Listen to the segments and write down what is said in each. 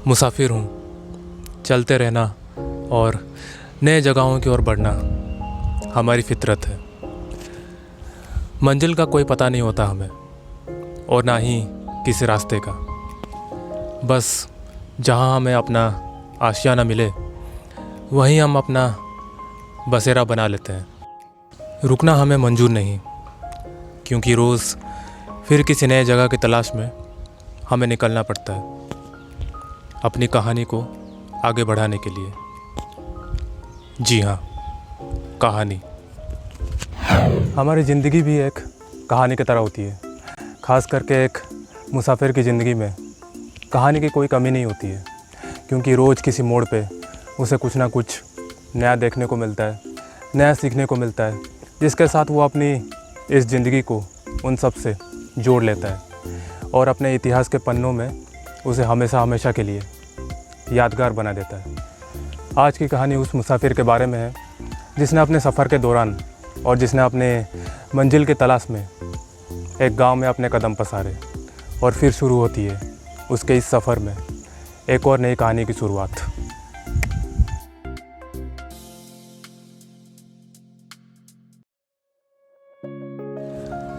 मुसाफिर हूँ। चलते रहना और नए जगहों की ओर बढ़ना हमारी फितरत है। मंजिल का कोई पता नहीं होता हमें, और ना ही किसी रास्ते का। बस जहाँ हमें अपना आशियाना मिले वहीं हम अपना बसेरा बना लेते हैं। रुकना हमें मंजूर नहीं, क्योंकि रोज़ फिर किसी नए जगह की तलाश में हमें निकलना पड़ता है अपनी कहानी को आगे बढ़ाने के लिए। जी हाँ, कहानी। हमारी ज़िंदगी भी एक कहानी की तरह होती है। ख़ास करके एक मुसाफिर की ज़िंदगी में कहानी की कोई कमी नहीं होती है, क्योंकि रोज़ किसी मोड़ पे उसे कुछ ना कुछ नया देखने को मिलता है, नया सीखने को मिलता है, जिसके साथ वो अपनी इस ज़िंदगी को उन सब से जोड़ लेता है और अपने इतिहास के पन्नों में उसे हमेशा हमेशा के लिए यादगार बना देता है। आज की कहानी उस मुसाफिर के बारे में है जिसने अपने सफ़र के दौरान और जिसने अपने मंजिल की तलाश में एक गांव में अपने कदम पसारे, और फिर शुरू होती है उसके इस सफ़र में एक और नई कहानी की शुरुआत।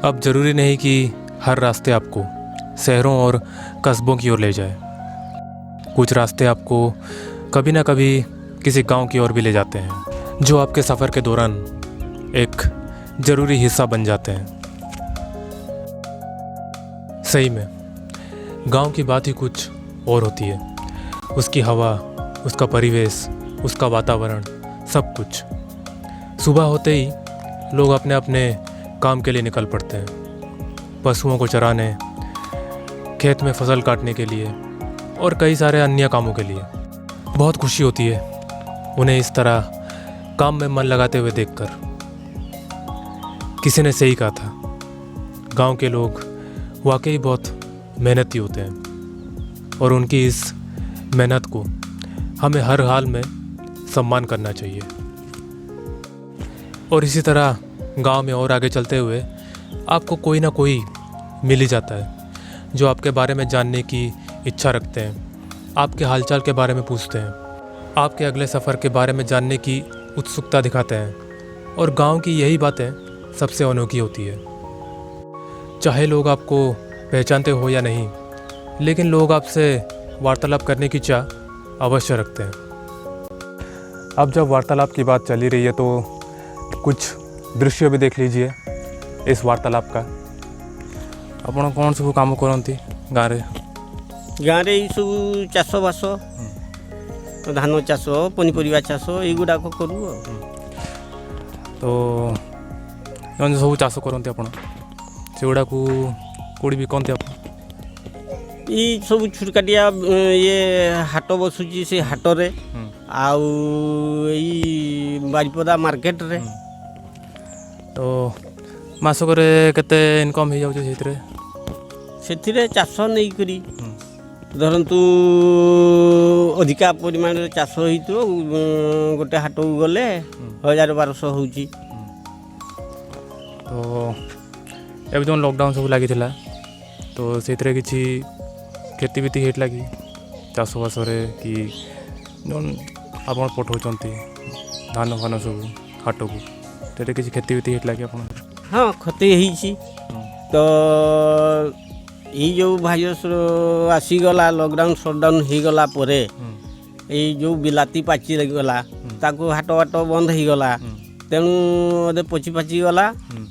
अब ज़रूरी नहीं कि हर रास्ते आपको शहरों और कस्बों की ओर ले जाए। कुछ रास्ते आपको कभी ना कभी किसी गांव की ओर भी ले जाते हैं, जो आपके सफ़र के दौरान एक ज़रूरी हिस्सा बन जाते हैं। सही में गांव की बात ही कुछ और होती है। उसकी हवा, उसका परिवेश, उसका वातावरण, सब कुछ। सुबह होते ही लोग अपने अपने काम के लिए निकल पड़ते हैं, पशुओं को चराने, खेत में फसल काटने के लिए और कई सारे अन्य कामों के लिए। बहुत खुशी होती है उन्हें इस तरह काम में मन लगाते हुए देखकर। किसी ने सही कहा था, गांव के लोग वाकई बहुत मेहनती होते हैं, और उनकी इस मेहनत को हमें हर हाल में सम्मान करना चाहिए। और इसी तरह गांव में और आगे चलते हुए आपको कोई ना कोई मिल ही जाता है जो आपके बारे में जानने की इच्छा रखते हैं, आपके हालचाल के बारे में पूछते हैं, आपके अगले सफ़र के बारे में जानने की उत्सुकता दिखाते हैं। और गांव की यही बातें सबसे अनोखी होती है। चाहे लोग आपको पहचानते हो या नहीं, लेकिन लोग आपसे वार्तालाप करने की चाह अवश्य रखते हैं। अब जब वार्तालाप की बात चली रही है तो कुछ दृश्य भी देख लीजिए इस वार्तालाप का। ଆପଣ କ'ଣ ସବୁ କାମ କରନ୍ତି ଗାଁରେ? ଗାଁରେ ଏଇ ସବୁ ଚାଷବାସ, ଧାନ ଚାଷ, ପନିପରିବା ଚାଷ ଏଇଗୁଡ଼ାକ କରୁ ଆଉ। ତ ଯେଉଁ ସବୁ ଚାଷ କରନ୍ତି ଆପଣ, ସେଗୁଡ଼ାକୁ କେଉଁଠି ବିକନ୍ତି ଆପଣ? ଏଇ ସବୁ ଛୁଟକାଟିଆ ଇଏ ହାଟ ବସୁଛି, ସେ ହାଟରେ, ଆଉ ଏଇ ବାରିପଦା ମାର୍କେଟରେ। ତ ମାସକରେ କେତେ ଇନକମ୍ ହେଇଯାଉଛି ସେଇଥିରେ? ସେଥିରେ ଚାଷ ନେଇକରି ଧରନ୍ତୁ ଅଧିକା ପରିମାଣରେ ଚାଷ ହେଇଥିବ, ଗୋଟେ ହାଟକୁ ଗଲେ 1000-1200 ହେଉଛି। ତ ଏବେ ଯେଉଁ ଲକଡାଉନ୍ ସବୁ ଲାଗିଥିଲା, ତ ସେଇଥିରେ କିଛି କ୍ଷତିବିତି ହେଇଥିଲା କି ଚାଷବାସରେ, କି ଯେଉଁ ଆପଣ ପଠାଉଛନ୍ତି ଧାନ ଫାନ ସବୁ ହାଟକୁ, ସେଥିରେ କିଛି କ୍ଷତିବିତି ହେଇଥିଲା କି ଆପଣ? ହଁ, କ୍ଷତି ହେଇଛି। ତ ଏଇ ଯେଉଁ ଭାଇରସ୍ ଆସିଗଲା, ଲକଡାଉନ୍ ସଟଡାଉନ୍ ହେଇଗଲା ପରେ ଏଇ ଯେଉଁ ବିଲାତି ପାଚି ଗଲା, ତାକୁ ହାଟ ବନ୍ଦ ହେଇଗଲା, ତେଣୁ ଅଧେ ପଚି ପାଚି ଗଲା।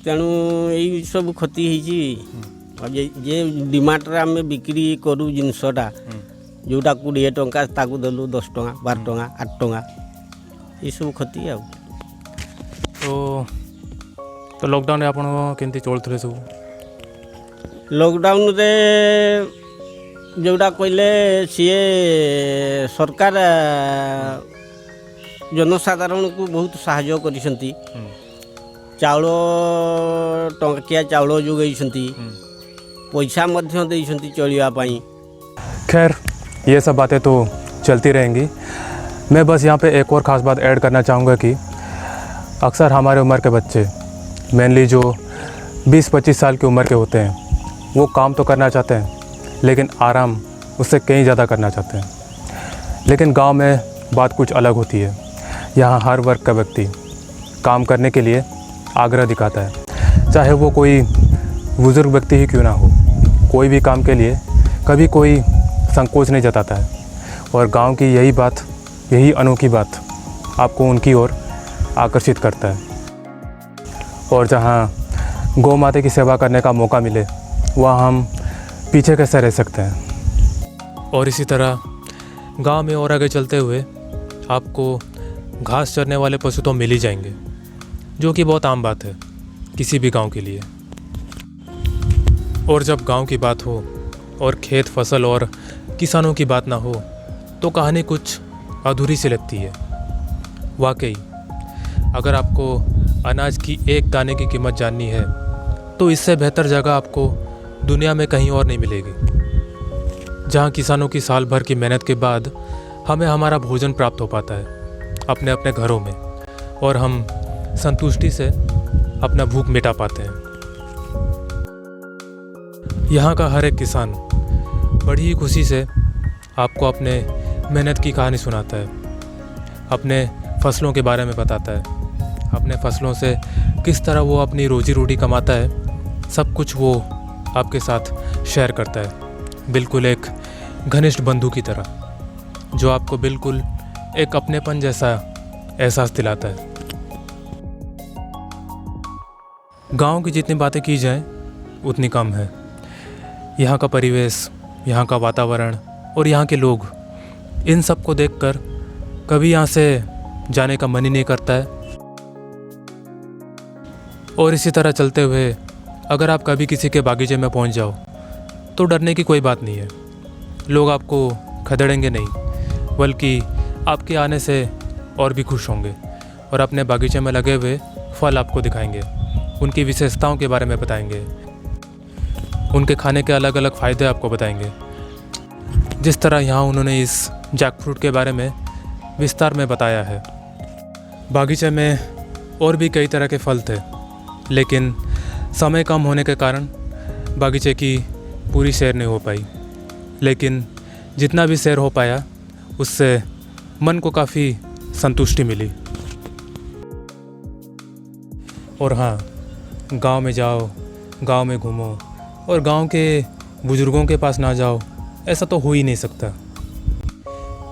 ତେଣୁ ଏଇ ସବୁ କ୍ଷତି ହେଇଛି। ଯେ ଡିମାଣ୍ଡରେ ଆମେ ବିକ୍ରି କରୁ ଜିନିଷଟା, ଯେଉଁଟା 20 ଟଙ୍କା, ତାକୁ ଦେଲୁ 10 ଟଙ୍କା, 12 ଟଙ୍କା, 8 ଟଙ୍କା, ଏଇସବୁ କ୍ଷତି ଆଉ। ତ ଲକଡାଉନରେ ଆପଣ କେମିତି ଚଳୁଥିଲେ ସବୁ? ଲକଡାଉନରେ ଯେଉଁଟା କହିଲେ, ସିଏ ସରକାର ଜନସାଧାରଣଙ୍କୁ ବହୁତ ସାହାଯ୍ୟ କରିଛନ୍ତି। ଚାଉଳ, ଟଙ୍କିଆ ଚାଉଳ ଯୋଗାଇଛନ୍ତି, पैसा मध्य देइछंती चलिया पाई। खैर ये सब बातें तो चलती रहेंगी। मैं बस यहाँ पे एक और ख़ास बात ऐड करना चाहूँगा कि अक्सर हमारे उम्र के बच्चे, मेनली जो 20-25 साल की उम्र के होते हैं, वो काम तो करना चाहते हैं लेकिन आराम उससे कहीं ज़्यादा करना चाहते हैं। लेकिन गांव में बात कुछ अलग होती है। यहाँ हर वर्ग का व्यक्ति काम करने के लिए आग्रह दिखाता है, चाहे वो कोई बुज़ुर्ग व्यक्ति ही क्यों ना हो। कोई भी काम के लिए कभी कोई संकोच नहीं जताता है। और गांव की यही अनोखी बात आपको उनकी ओर आकर्षित करता है। और जहाँ गौ माता की सेवा करने का मौका मिले, वहाँ हम पीछे कैसे रह सकते हैं। और इसी तरह गांव में और आगे चलते हुए आपको घास चरने वाले पशु तो मिल ही जाएंगे, जो कि बहुत आम बात है किसी भी गांव के लिए। और जब गांव की बात हो और खेत फसल और किसानों की बात ना हो, तो कहानी कुछ अधूरी सी लगती है। वाकई अगर आपको अनाज की एक दाने की कीमत जाननी है, तो इससे बेहतर जगह आपको दुनिया में कहीं और नहीं मिलेगी। जहाँ किसानों की साल भर की मेहनत के बाद हमें हमारा भोजन प्राप्त हो पाता है अपने अपने घरों में, और हम संतुष्टि से अपना भूख मिटा पाते हैं। यहाँ का हर एक किसान बड़ी ही खुशी से आपको अपने मेहनत की कहानी सुनाता है, अपने फसलों के बारे में बताता है, अपने फसलों से किस तरह वो अपनी रोजी रोटी कमाता है, सब कुछ वो आपके साथ शेयर करता है, बिल्कुल एक घनिष्ठ बंधु की तरह, जो आपको बिल्कुल एक अपनेपन जैसा एहसास दिलाता है। गांव की जितनी बातें की जाएं उतनी कम है। यहाँ का परिवेश, यहाँ का वातावरण और यहाँ के लोग, इन सब को देखकर कभी यहाँ से जाने का मन ही नहीं करता है। और इसी तरह चलते हुए अगर आप कभी किसी के बागीचे में पहुँच जाओ, तो डरने की कोई बात नहीं है। लोग आपको खदेड़ेंगे नहीं, बल्कि आपके आने से और भी खुश होंगे और अपने बागीचे में लगे हुए फल आपको दिखाएंगे, उनकी विशेषताओं के बारे में बताएंगे, उनके खाने के अलग अलग फ़ायदे आपको बताएंगे। जिस तरह यहाँ उन्होंने इस जैकफ्रूट के बारे में विस्तार में बताया है। बागीचे में और भी कई तरह के फल थे, लेकिन समय कम होने के कारण बागीचे की पूरी सैर नहीं हो पाई। लेकिन जितना भी सैर हो पाया, उससे मन को काफ़ी संतुष्टि मिली। और हाँ, गांव में जाओ, गांव में घूमो और गांव के बुज़ुर्गों के पास ना जाओ, ऐसा तो हो ही नहीं सकता।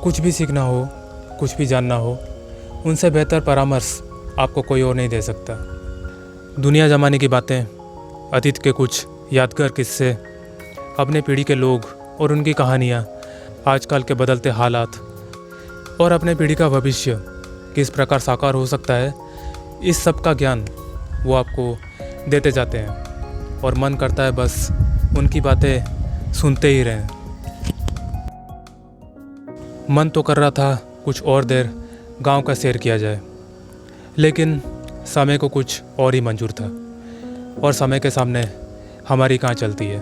कुछ भी सीखना हो, कुछ भी जानना हो, उनसे बेहतर परामर्श आपको कोई और नहीं दे सकता। दुनिया ज़माने की बातें, अतीत के कुछ यादगार किस्से, अपने पीढ़ी के लोग और उनकी कहानियाँ, आजकल के बदलते हालात और अपने पीढ़ी का भविष्य किस प्रकार साकार हो सकता है, इस सब का ज्ञान वो आपको देते जाते हैं और मन करता है बस उनकी बातें सुनते ही रहें। मन तो कर रहा था कुछ और देर गांव का सैर किया जाए, लेकिन समय को कुछ और ही मंजूर था और समय के सामने हमारी कहाँ चलती है।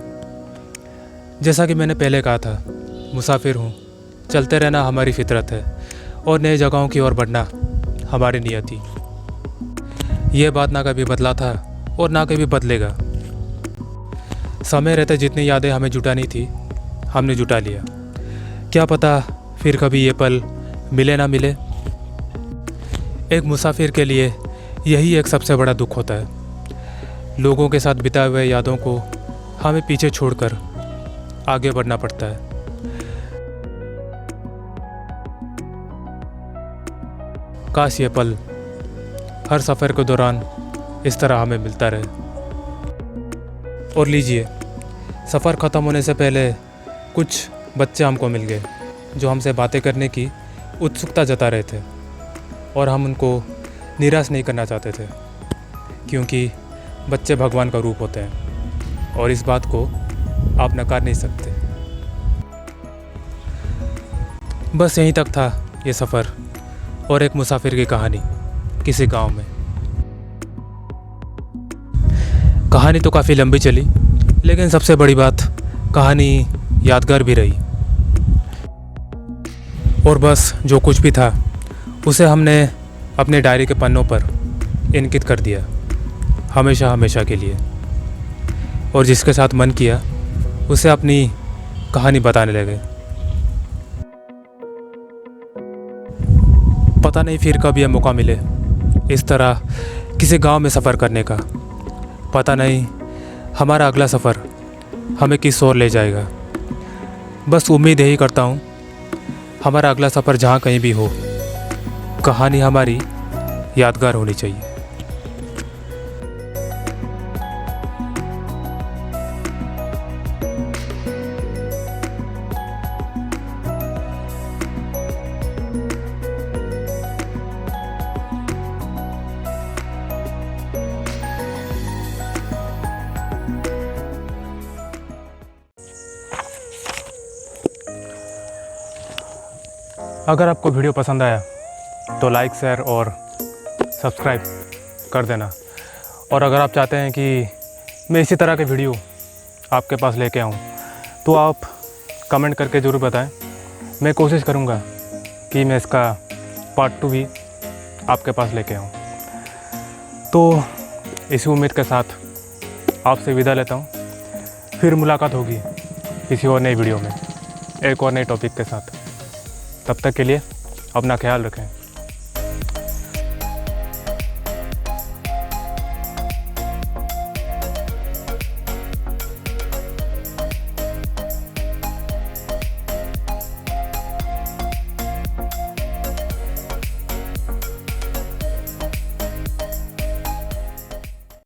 जैसा कि मैंने पहले कहा था, मुसाफिर हूँ, चलते रहना हमारी फितरत है और नई जगहों की ओर बढ़ना हमारी नियत थी। ये बात ना कभी बदला था और ना कभी बदलेगा। समय रहते जितनी यादें हमें जुटानी थी, हमने जुटा लिया। क्या पता फिर कभी ये पल मिले ना मिले। एक मुसाफिर के लिए यही एक सबसे बड़ा दुख होता है। लोगों के साथ बिताए हुए यादों को हमें पीछे छोड़कर आगे बढ़ना पड़ता है। काश ये पल हर सफ़र के दौरान इस तरह हमें मिलता रहे। और लीजिए, सफ़र ख़त्म होने से पहले कुछ बच्चे हमको मिल गए जो हमसे बातें करने की उत्सुकता जता रहे थे, और हम उनको निराश नहीं करना चाहते थे, क्योंकि बच्चे भगवान का रूप होते हैं और इस बात को आप नकार नहीं सकते। बस यहीं तक था ये सफ़र और एक मुसाफिर की कहानी किसी गांव में। कहानी तो काफ़ी लंबी चली, लेकिन सबसे बड़ी बात, कहानी यादगार भी रही। और बस जो कुछ भी था उसे हमने अपने डायरी के पन्नों पर इंकित कर दिया, हमेशा हमेशा के लिए। और जिसके साथ मन किया उसे अपनी कहानी बताने लगे। पता नहीं फिर कब यह मौका मिले इस तरह किसी गांव में सफ़र करने का। पता नहीं हमारा अगला सफ़र हमें किस ओर ले जाएगा। बस उम्मीद यही करता हूँ हमारा अगला सफ़र जहाँ कहीं भी हो, कहानी हमारी यादगार होनी चाहिए। अगर आपको वीडियो पसंद आया तो लाइक, शेयर और सब्सक्राइब कर देना। और अगर आप चाहते हैं कि मैं इसी तरह के वीडियो आपके पास लेके आऊँ तो आप कमेंट करके ज़रूर बताएं। मैं कोशिश करूँगा कि मैं इसका पार्ट 2 भी आपके पास लेके आऊँ। तो इसी उम्मीद के साथ आपसे विदा लेता हूँ। फिर मुलाकात होगी किसी और नई वीडियो में एक और नए टॉपिक के साथ। तब तक के लिए अपना ख्याल रखें।